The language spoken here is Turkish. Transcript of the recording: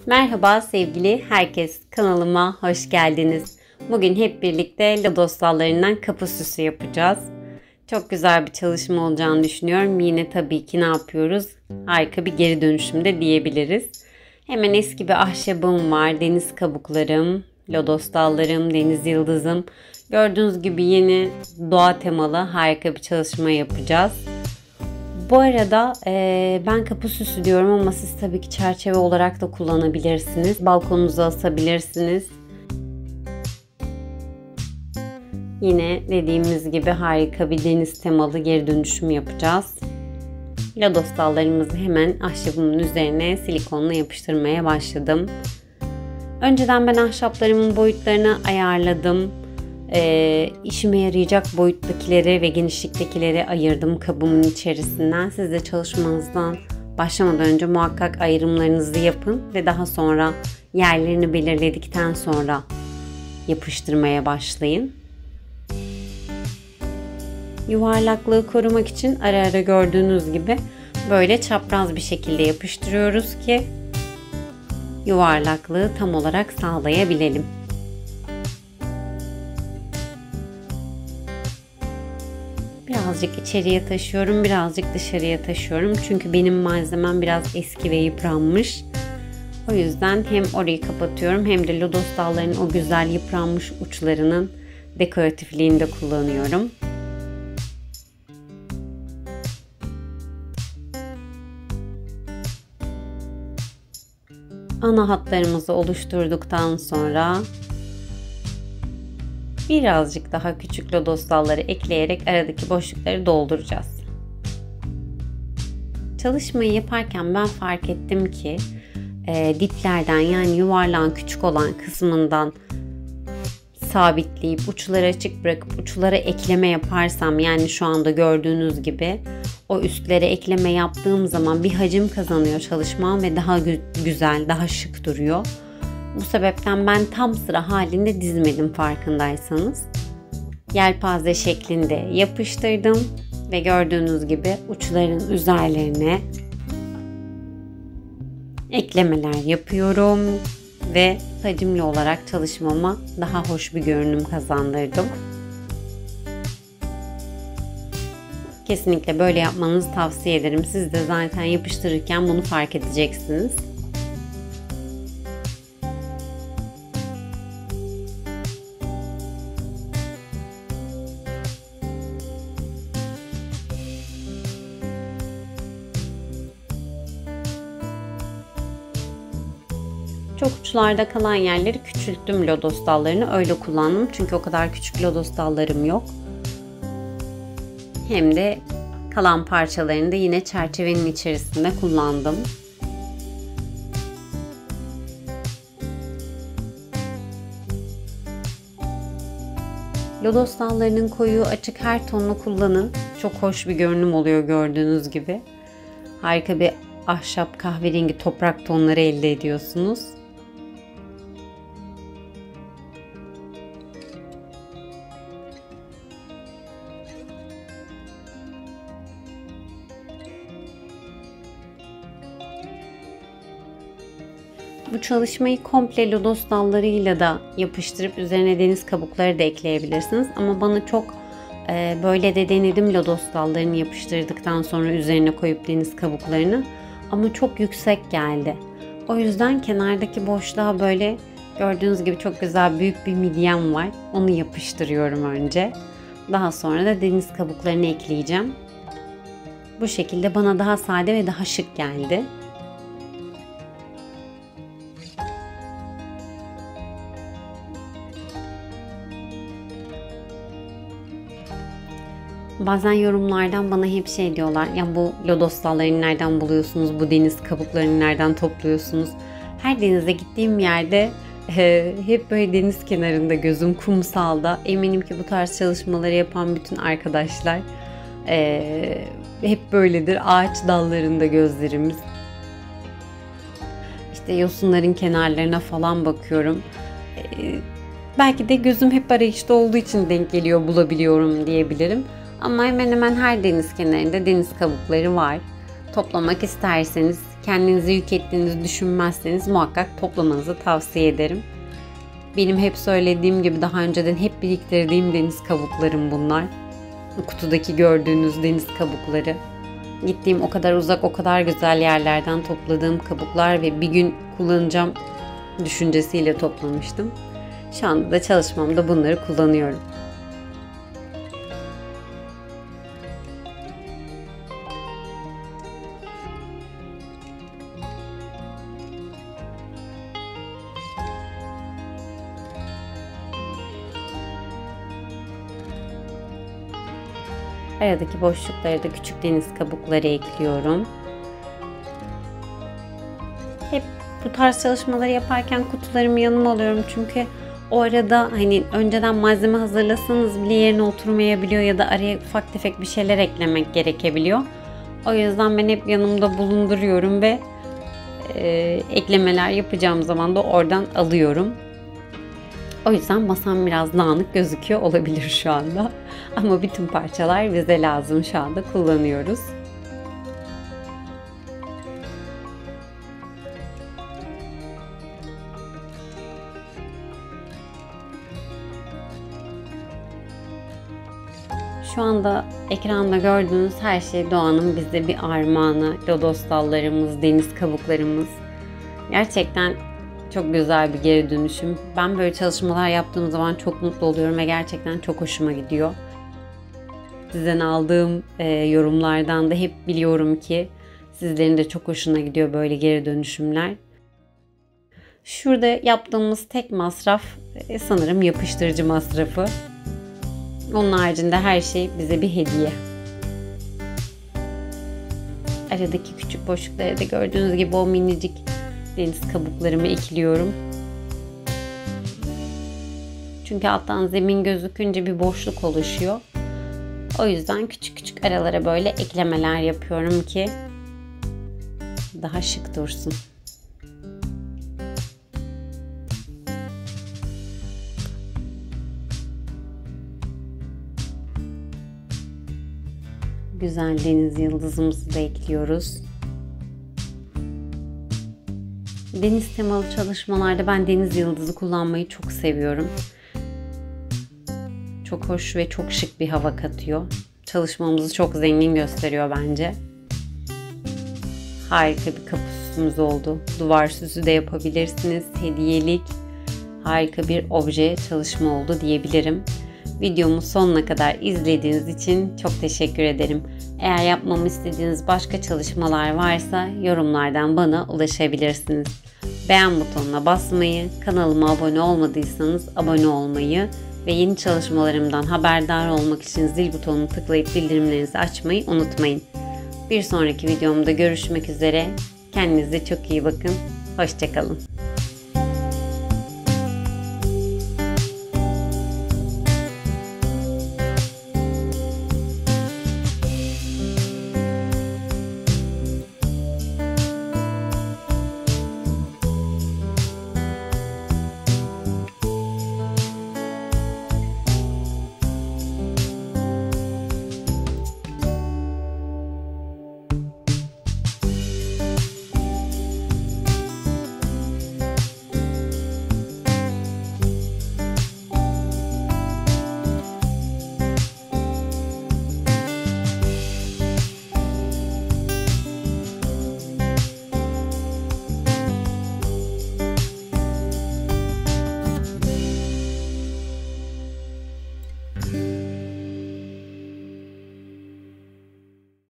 Merhaba sevgili herkes, kanalıma hoş geldiniz. Bugün hep birlikte lodos dallarından kapı süsü yapacağız. Çok güzel bir çalışma olacağını düşünüyorum. Yine tabii ki ne yapıyoruz? Harika bir geri dönüşümde diyebiliriz. Hemen eski bir ahşabım var. Deniz kabuklarım, lodos dallarım, deniz yıldızım. Gördüğünüz gibi yeni doğa temalı harika bir çalışma yapacağız. Bu arada ben kapı süsü diyorum ama siz tabii ki çerçeve olarak da kullanabilirsiniz. Balkonunuza asabilirsiniz. Yine dediğimiz gibi harika bir deniz temalı geri dönüşüm yapacağız. Lodos dallarımızı hemen ahşabımın üzerine silikonla yapıştırmaya başladım. Önceden ben ahşaplarımın boyutlarını ayarladım. İşime yarayacak boyuttakileri ve genişliktekileri ayırdım kabımın içerisinden. Siz de çalışmanızdan başlamadan önce muhakkak ayrımlarınızı yapın ve daha sonra yerlerini belirledikten sonra yapıştırmaya başlayın. Yuvarlaklığı korumak için ara ara gördüğünüz gibi böyle çapraz bir şekilde yapıştırıyoruz ki yuvarlaklığı tam olarak sağlayabilelim. Birazcık içeriye taşıyorum, birazcık dışarıya taşıyorum. Çünkü benim malzemem biraz eski ve yıpranmış. O yüzden hem orayı kapatıyorum hem de lodos dallarının o güzel yıpranmış uçlarının dekoratifliğini de kullanıyorum. Ana hatlarımızı oluşturduktan sonra birazcık daha küçük lodos dalları ekleyerek aradaki boşlukları dolduracağız. Çalışmayı yaparken ben fark ettim ki diplerden yani yuvarlağın küçük olan kısmından sabitleyip uçları açık bırakıp uçlara ekleme yaparsam, yani şu anda gördüğünüz gibi o üstlere ekleme yaptığım zaman bir hacim kazanıyor çalışmam ve daha güzel, daha şık duruyor. Bu sebepten ben tam sıra halinde dizmedim farkındaysanız. Yelpaze şeklinde yapıştırdım ve gördüğünüz gibi uçların üzerlerine eklemeler yapıyorum ve hacimli olarak çalışmama daha hoş bir görünüm kazandırdım. Kesinlikle böyle yapmanızı tavsiye ederim. Siz de zaten yapıştırırken bunu fark edeceksiniz. Çok uçlarda kalan yerleri küçülttüm lodos dallarını. Öyle kullandım. Çünkü o kadar küçük lodos dallarım yok. Hem de kalan parçalarını da yine çerçevenin içerisinde kullandım. Lodos dallarının koyu açık her tonunu kullanın. Çok hoş bir görünüm oluyor gördüğünüz gibi. Harika bir ahşap kahverengi toprak tonları elde ediyorsunuz. Bu çalışmayı komple lodos dallarıyla da yapıştırıp üzerine deniz kabukları da ekleyebilirsiniz. Ama bana çok böyle de denedim lodos dallarını yapıştırdıktan sonra üzerine koyup deniz kabuklarını. Ama çok yüksek geldi. O yüzden kenardaki boşluğa böyle gördüğünüz gibi çok güzel büyük bir midyem var. Onu yapıştırıyorum önce. Daha sonra da deniz kabuklarını ekleyeceğim. Bu şekilde bana daha sade ve daha şık geldi. Bazen yorumlardan bana hep şey diyorlar. Ya bu lodos dallarını nereden buluyorsunuz? Bu deniz kabuklarını nereden topluyorsunuz? Her denize gittiğim yerde hep böyle deniz kenarında gözüm, kumsalda. Eminim ki bu tarz çalışmaları yapan bütün arkadaşlar hep böyledir. Ağaç dallarında gözlerimiz. İşte yosunların kenarlarına falan bakıyorum. Belki de gözüm hep arayışta olduğu için denk geliyor, bulabiliyorum diyebilirim. Ama hemen hemen her deniz kenarında deniz kabukları var. Toplamak isterseniz kendinize yük ettiğinizi düşünmezseniz muhakkak toplamanızı tavsiye ederim. Benim hep söylediğim gibi daha önceden hep biriktirdiğim deniz kabuklarım bunlar. Kutudaki gördüğünüz deniz kabukları. Gittiğim o kadar uzak, o kadar güzel yerlerden topladığım kabuklar ve bir gün kullanacağım düşüncesiyle toplamıştım. Şu anda da çalışmamda bunları kullanıyorum. Aradaki boşluklara da küçük deniz kabukları ekliyorum. Hep bu tarz çalışmaları yaparken kutularımı yanıma alıyorum. Çünkü o arada hani önceden malzeme hazırlasanız bile yerine oturmayabiliyor ya da araya ufak tefek bir şeyler eklemek gerekebiliyor. O yüzden ben hep yanımda bulunduruyorum ve eklemeler yapacağım zaman da oradan alıyorum. O yüzden masam biraz dağınık gözüküyor olabilir şu anda. Ama bütün parçalar bize lazım, şu anda kullanıyoruz. Şu anda ekranda gördüğünüz her şey doğanın bize bir armağanı. Lodos dallarımız, deniz kabuklarımız. Gerçekten çok güzel bir geri dönüşüm. Ben böyle çalışmalar yaptığım zaman çok mutlu oluyorum ve gerçekten çok hoşuma gidiyor. Sizden aldığım yorumlardan da hep biliyorum ki sizlerin de çok hoşuna gidiyor böyle geri dönüşümler. Şurada yaptığımız tek masraf sanırım yapıştırıcı masrafı. Onun haricinde her şey bize bir hediye. Aradaki küçük boşluklara da gördüğünüz gibi o minicik deniz kabuklarımı ekliyorum. Çünkü alttan zemin gözükünce bir boşluk oluşuyor. O yüzden küçük küçük aralara böyle eklemeler yapıyorum ki daha şık dursun. Güzel deniz yıldızımızı da ekliyoruz. Deniz temalı çalışmalarda ben deniz yıldızı kullanmayı çok seviyorum. Çok hoş ve çok şık bir hava katıyor. Çalışmamızı çok zengin gösteriyor bence. Harika bir kapı süsümüz oldu. Duvar süsü de yapabilirsiniz. Hediyelik harika bir obje çalışma oldu diyebilirim. Videomu sonuna kadar izlediğiniz için çok teşekkür ederim. Eğer yapmamı istediğiniz başka çalışmalar varsa yorumlardan bana ulaşabilirsiniz. Beğen butonuna basmayı, kanalıma abone olmadıysanız abone olmayı ve yeni çalışmalarımdan haberdar olmak için zil butonunu tıklayıp bildirimlerinizi açmayı unutmayın. Bir sonraki videomda görüşmek üzere. Kendinize çok iyi bakın. Hoşça kalın.